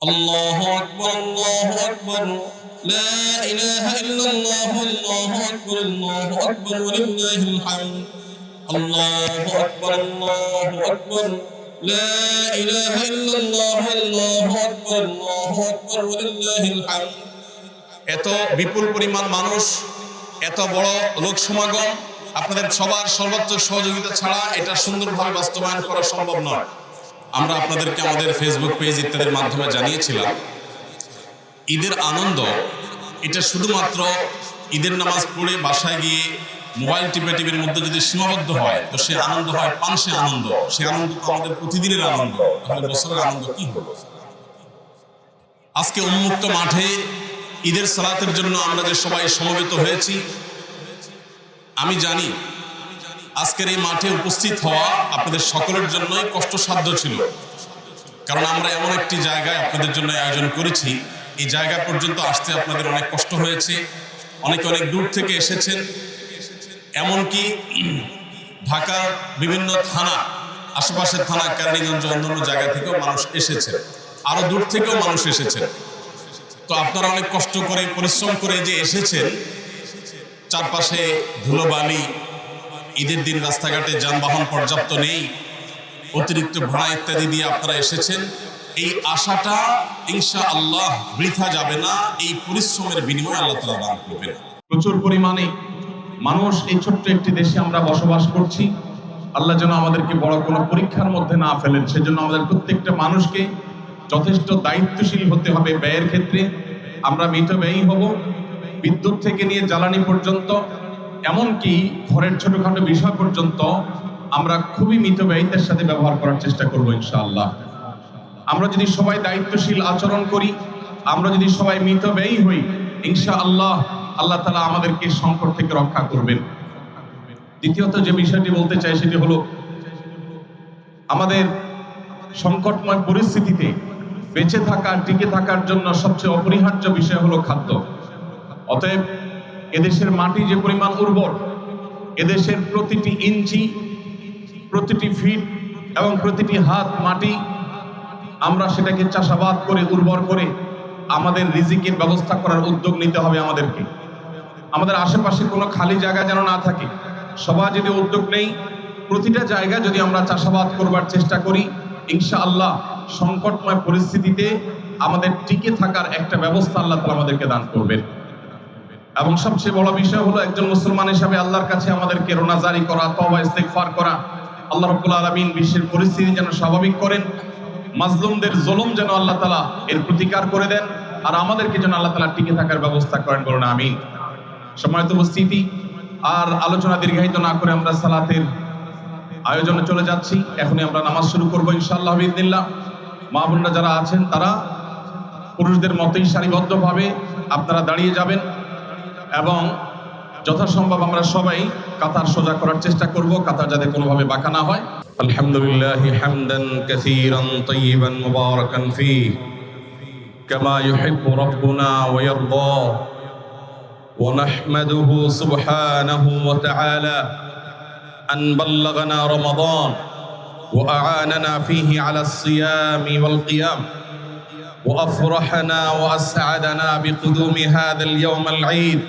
الله أكبر الله أكبر لا إله إلا الله الله أكبر الله أكبر ولله الحمد الله أكبر الله أكبر لا إله إلا الله الله أكبر الله أكبر ولله الحمد। এত বিপুল পরিমাণ মানুষ, এত বড় লোক সমাগম, আপনাদের সবার সর্বোচ্চ সহযোগিতা ছাড়া এটা সুন্দরভাবে বাস্তবায়ন করা সম্ভব নয়। আমরা আপনাদেরকে আমাদের ফেসবুক পেজ ইত্যাদির মাধ্যমে জানিয়েছিলাম, ঈদের আনন্দ এটা শুধুমাত্র ঈদের নামাজ পড়ে বাসায় গিয়ে মোবাইল টিভির মধ্যে যদি সীমাবদ্ধ হয় তো সে আনন্দ হয় পানসে আনন্দ। সে আনন্দ তো আমাদের প্রতিদিনের আনন্দ, তাহলে বছরের আনন্দ কি হলো? আজকে উন্মুক্ত মাঠে ঈদের সালাতের জন্য আমরা যে সবাই সমবেত হয়েছি, আমি জানি আজকের এই মাঠে উপস্থিত হওয়া আপনাদের সকলের জন্যই কষ্টসাধ্য ছিল, কারণ আমরা এমন একটি জায়গায় আপনাদের জন্য আয়োজন করেছি, এই জায়গা পর্যন্ত আসতে আপনাদের অনেক কষ্ট হয়েছে, অনেক দূর থেকে এসেছেন। এমনকি ঢাকার বিভিন্ন থানা, আশেপাশের থানা, কেরানীগঞ্জ, অন্যান্য জায়গা থেকেও মানুষ এসেছেন, আরো দূর থেকেও মানুষ এসেছেন। তো আপনারা অনেক কষ্ট করে পরিশ্রম করে যে এসেছেন, চারপাশে ধুলোবালি, ঈদের দিন রাস্তাঘাটে যানবাহন পর্যাপ্ত নেই, অতিরিক্ত ভাড়া ইত্যাদি দিয়ে আপনারা এসেছেন। এই আশাটা ইনশাআল্লাহ বৃথা যাবে না, এই পরিশ্রমের বিনিময়ে আল্লাহ তাআলা দান করবেন। প্রচুর পরিমাণে মানুষ এই ছোট্ট একটি দেশে আমরা বসবাস করছি। আল্লাহ যেন আমাদেরকে বড় কোনো পরীক্ষার মধ্যে না ফেলেন, সেজন্য আমাদের প্রত্যেকটা মানুষকে যথেষ্ট দায়িত্বশীল হতে হবে ব্যয়ের ক্ষেত্রে। আমরা মিতব্যয়ী হব, বিদ্যুৎ থেকে নিয়ে জ্বালানি পর্যন্ত, এমনকি ঘরের ছোটখাটো বিষয় পর্যন্ত আমরা খুবই মিতব্যয়িতার সাথে ব্যবহার করার চেষ্টা করবো ইনশাআল্লাহ। আমরা যদি সবাই দায়িত্বশীল আচরণ করি, আমরা যদি সবাই মিতব্যয়ী হই, ইনশাআল্লাহ আল্লাহ তাআলা আমাদেরকে সংকট থেকে রক্ষা করবেন। দ্বিতীয়ত যে বিষয়টি বলতে চাই সেটি হলো, আমাদের সংকটময় পরিস্থিতিতে বেঁচে থাকা, টিকে থাকার জন্য সবচেয়ে অপরিহার্য বিষয় হলো খাদ্য। অতএব এদেশের মাটি যে পরিমাণ উর্বর, এদেশের প্রতিটি ইঞ্চি, প্রতিটি ফিট এবং প্রতিটি হাত মাটি, আমরা সেটাকে চাষাবাদ করে উর্বর করে আমাদের রিজিকের ব্যবস্থা করার উদ্যোগ নিতে হবে আমাদেরকে। আমাদের আশেপাশে কোনো খালি জায়গা যেন না থাকে। সবাই যদি উদ্যোগ নেই, প্রতিটা জায়গায় যদি আমরা চাষাবাদ করবার চেষ্টা করি, ইনশাআল্লাহ সংকটময় পরিস্থিতিতে আমাদের টিকে থাকার একটা ব্যবস্থা আল্লাহ তাআলা আমাদেরকে দান করবেন। এবং সবচেয়ে বড় বিষয় হলো, একজন মুসলমান হিসাবে আল্লাহর কাছে আমাদেরকে রোনা জারি করা, তওবা ইস্তেগফার করা। আল্লাহ রাব্বুল আলামিন বিশ্বের পরিস্থিতি যেন স্বাভাবিক করেন, মাজলুমদের জুলুম যেন আল্লাহ তাআলা এর প্রতিকার করে দেন, আর আমাদেরকে যেন আল্লাহ তাআলা টিকে থাকার ব্যবস্থা করেন, বলুন আমিন। সম্মানিত উপস্থিতি, আর আলোচনা দীর্ঘায়িত না করে আমরা সালাতের আয়োজনে চলে যাচ্ছি। এখনই আমরা নামাজ শুরু করবো ইনশাআল্লাহ বিইذنিল্লাহ। মা বোনরা যারা আছেন তারা পুরুষদের মতোই সারিবদ্ধভাবে আপনারা দাঁড়িয়ে যাবেন এবং যথাসম্ভব আমরা সবাই কাতার সোজা করার চেষ্টা করব, কাতার যাতে কোনোভাবে বাঁকা না হয়। আলহামদুলিল্লাহ হামদান কাসীরান তাইয়িবান মুবারাকান ফীহি কামা ইউহিব্বু রাব্বুনা ওয়া ইয়ারদা ওয়া নাহমাদুহু সুবহানাহু ওয়া তাআলা আন বাল্লাগানা রমাদান ওয়া আ'আনানা ফীহি আলাস সিয়ামি ওয়াল কিয়াম وأفرحنا وأسعدنا بقدوم هذا اليوم العيد،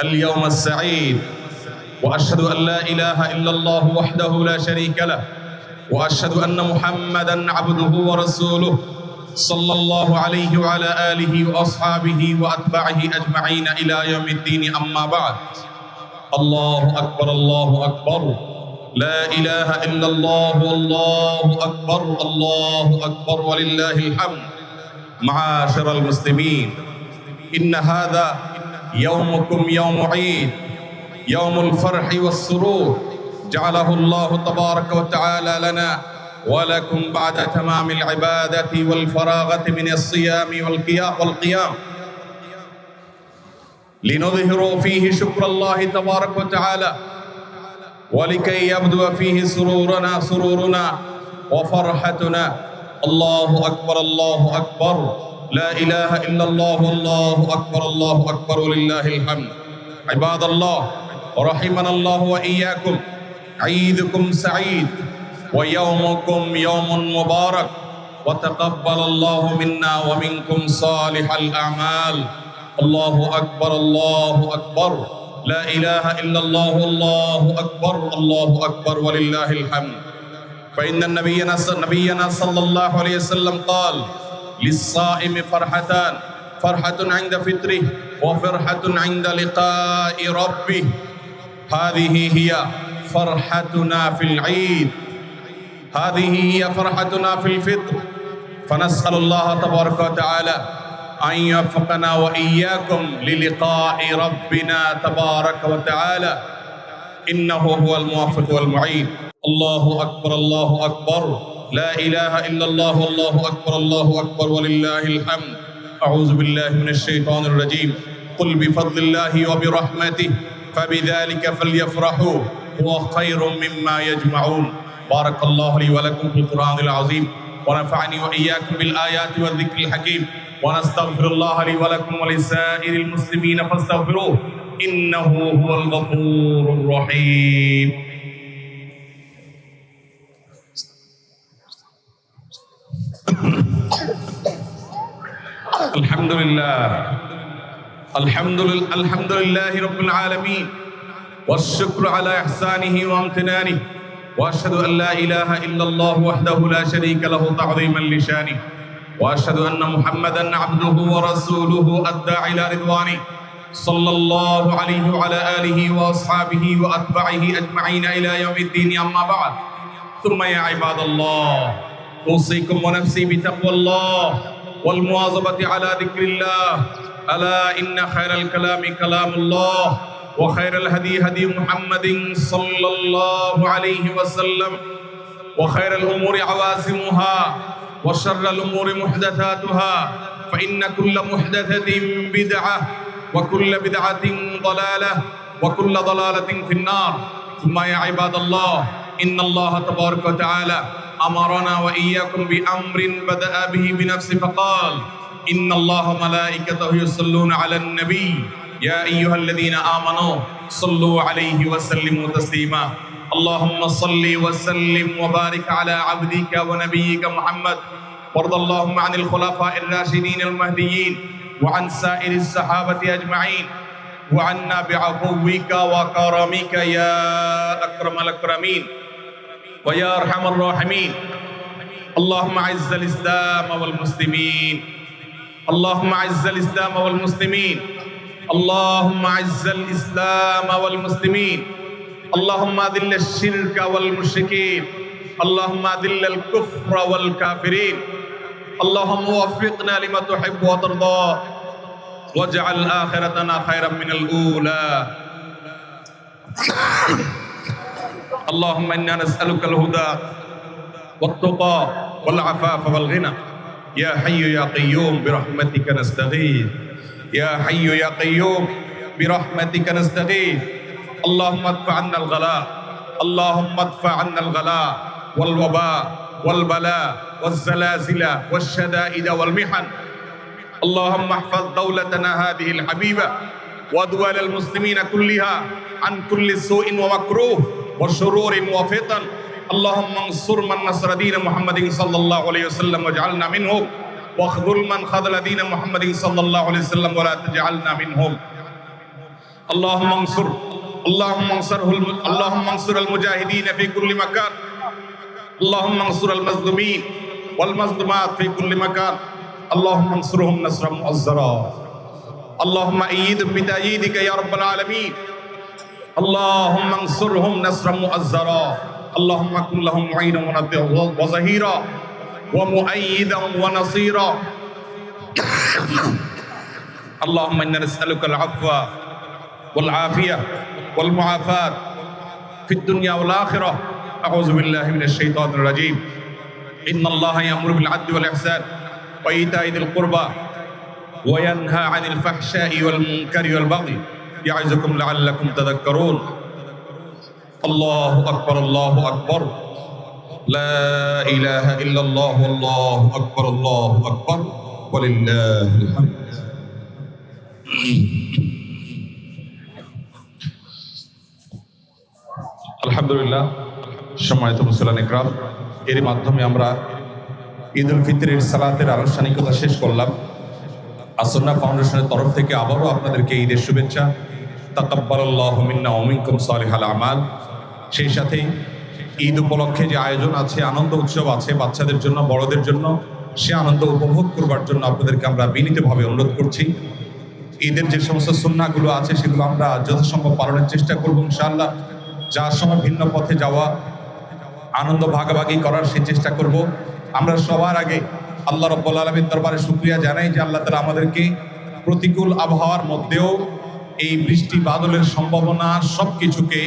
اليوم السعيد. وأشهد أن لا إله إلا الله وحده لا شريك له، وأشهد أن محمدًا عبده ورسوله صلى الله عليه وعلى آله وأصحابه وأتباعه أجمعين إلى يوم الدين. أما بعد، الله أكبر الله أكبر لا إله إلا الله والله أكبر الله أكبر ولله الحمد. معاشر المسلمين، إن هذا يومكم يوم عيد، يوم الفرح والسرور، جعله الله تبارك وتعالى لنا ولكم بعد تمام العبادة والفراغة من الصيام والقيام، لنظهروا فيه شكر الله تبارك وتعالى، ولكي يبدو فيه سرورنا وفرحتنا. الله أكبر الله أكبر لا إله إلا الله والله أكبر الله أكبر ولله الحمد. عباد الله، رحمنا الله وإياكم، عيدكم سعيد ويومكم يوم مبارك وتقبل الله منا ومنكم صالح الأعمال. الله أكبر الله أكبر لا إله إلا الله الله أكبر الله أكبر ولله الحمد. فإن نبينا صلى الله عليه وسلم قال للصائم فرحتان فرحة عند فطره وفرحة عند لقاء ربه. هذه هي فرحتنا في العيد، هذه هي فرحتنا في الفطر. فنسأل الله تبارك وتعالى أن يوفقنا وإياكم للقاء ربنا تبارك وتعالى، إنه هو الموفق والمعين. الله أكبر الله أكبر لا إله إلا الله الله أكبر الله أكبر ولله الحمد. أعوذ بالله من الشيطان الرجيم. قل بفضل الله وبرحمته فبذلك فليفرحوا هو خير مما يجمعون. بارك الله لي ولكم في القرآن العظيم ونفعني وإياكم بالآيات والذكر الحكيم، ونستغفر الله لي ولكم ولسائر المسلمين فاستغفروه إنه هو الغفور الرحيم. الحمد لله الحمد لله رب العالمين، والشكر على إحسانه وامتنانه، وأشهد أن لا إله إلا الله وحده لا شريك له تعظيما لشانه، وأشهد أن محمدا عبده ورسوله الداعي إلى رضوانه صلى الله عليه وعلى آله وأصحابه وأتباعه أجمعين إلى يوم الدين. أما بعد، ثم يا عباد الله، أوصيكم ونفسي بتقوى الله والمواظبة على ذكر الله. ألا إن خير الكلام كلام الله، وخير الهدي هدي محمد صلى الله عليه وسلم، وخير الأمور عوازمها، وشر الأمور محدثاتها، فإن كل محدثة بدعة، وكل بدعة ضلالة، وكل ضلالة في النار. ثم يا عباد الله، إن الله تبارك وتعالى أمرنا وإياكم بأمر بدأ به بنفسه فقال إن الله ملائكته يصلون على النبي يا أيها الذين آمنوا صلوا عليه وسلموا تسليما. اللهم صل وسلم وبارك على عبدك ونبيك محمد، وارض اللهم عن الخلفاء الراشدين المهديين وعن سائر الصحابة أجمعين، وعنا بعفوك وكرمك يا أكرم الأكرمين ويا أرحم الراحمين. اللهم أعز الإسلام والمسلمين، اللهم أعز الإسلام والمسلمين، اللهم أعز الإسلام والمسلمين، اللهم أذل الشرك والمشركين، اللهم أذل الكفر والكافرين، اللهم وفقنا لما تحب وترضى، واجعل آخرتنا خيرا من الأولى. اللهم إنا نسألك الهدى والتقى والعفاف والغنى. يا حي يا قيوم برحمتك نستغيث، يا حي يا قيوم برحمتك نستغيث. اللهم ادفع عنا الغلاء، اللهم ادفع عنا الغلاء والوباء والبلاء والزلازل والشدائد والمحن. اللهم احفظ دولتنا هذه الحبيبة ودول المسلمين كلها عن كل سوء ومكروه وشرور وفتن. اللهم انصر من نصر دين محمد صلى الله عليه وسلم واجعلنا منهم، واخذل من خذل دين محمد صلى الله عليه وسلم ولا تجعلنا منهم. اللهم انصر المجاهدين في كل مكان، اللهم انصر المظلومين والمظلومات في كل مكان، اللهم انصرهم نصرا مؤزرا. اللهم أيدهم بتأييدك يا رب العالمين، اللهم انصرهم نصرا مؤزرا. اللهم كن لهم معينا وظهيرا ومؤيدا ونصيرا. اللهم إنا نسألك العفو والعافية والمعافاة في الدنيا والآخرة. أعوذ بالله من الشيطان الرجيم. إن الله يأمر بالعدل والإحسان وإيتاء ذي القربى وينهى عن الفحشاء والمنكر والبغي يعظكم لعلكم تذكرون. الله أكبر الله أكبر لا إله إلا الله والله أكبر الله أكبر ولله الحمد. আলহামদুলিল্লাহ, সম্মানিত মুসলিম ইকরাম, এর মাধ্যমে আমরা ঈদ উল ফিতরের সালাতের আনুষ্ঠানিকতা শেষ করলাম। আসন্না ফাউন্ডেশনের তরফ থেকে আবারও আপনাদেরকে ঈদের শুভেচ্ছা। তাকাব্বালাল্লাহু মিন্না ওয়া মিনকুম সালিহাল আমাল। সেই সাথেই ঈদ উপলক্ষে যে আয়োজন আছে, আনন্দ উৎসব আছে বাচ্চাদের জন্য, বড়দের জন্য, সে আনন্দ উপভোগ করবার জন্য আপনাদেরকে আমরা বিনীতভাবে অনুরোধ করছি। ঈদের যে সমস্ত সুন্নাহগুলো আছে সেগুলো আমরা যথাসম্ভব পালনের চেষ্টা করব ইনশাআল্লাহ। যার সময় ভিন্ন পথে যাওয়া, আনন্দ ভাগাভাগি করার সেই চেষ্টা করব। আমরা সবার আগে আল্লাহ রাব্বুল আলামিন দরবারে শুকরিয়া জানাই যে আল্লাহ তাআলা আমাদেরকে প্রতিকূল আবহাওয়ার মধ্যেও এই বৃষ্টি বাদলের সম্ভাবনা সবকিছুকে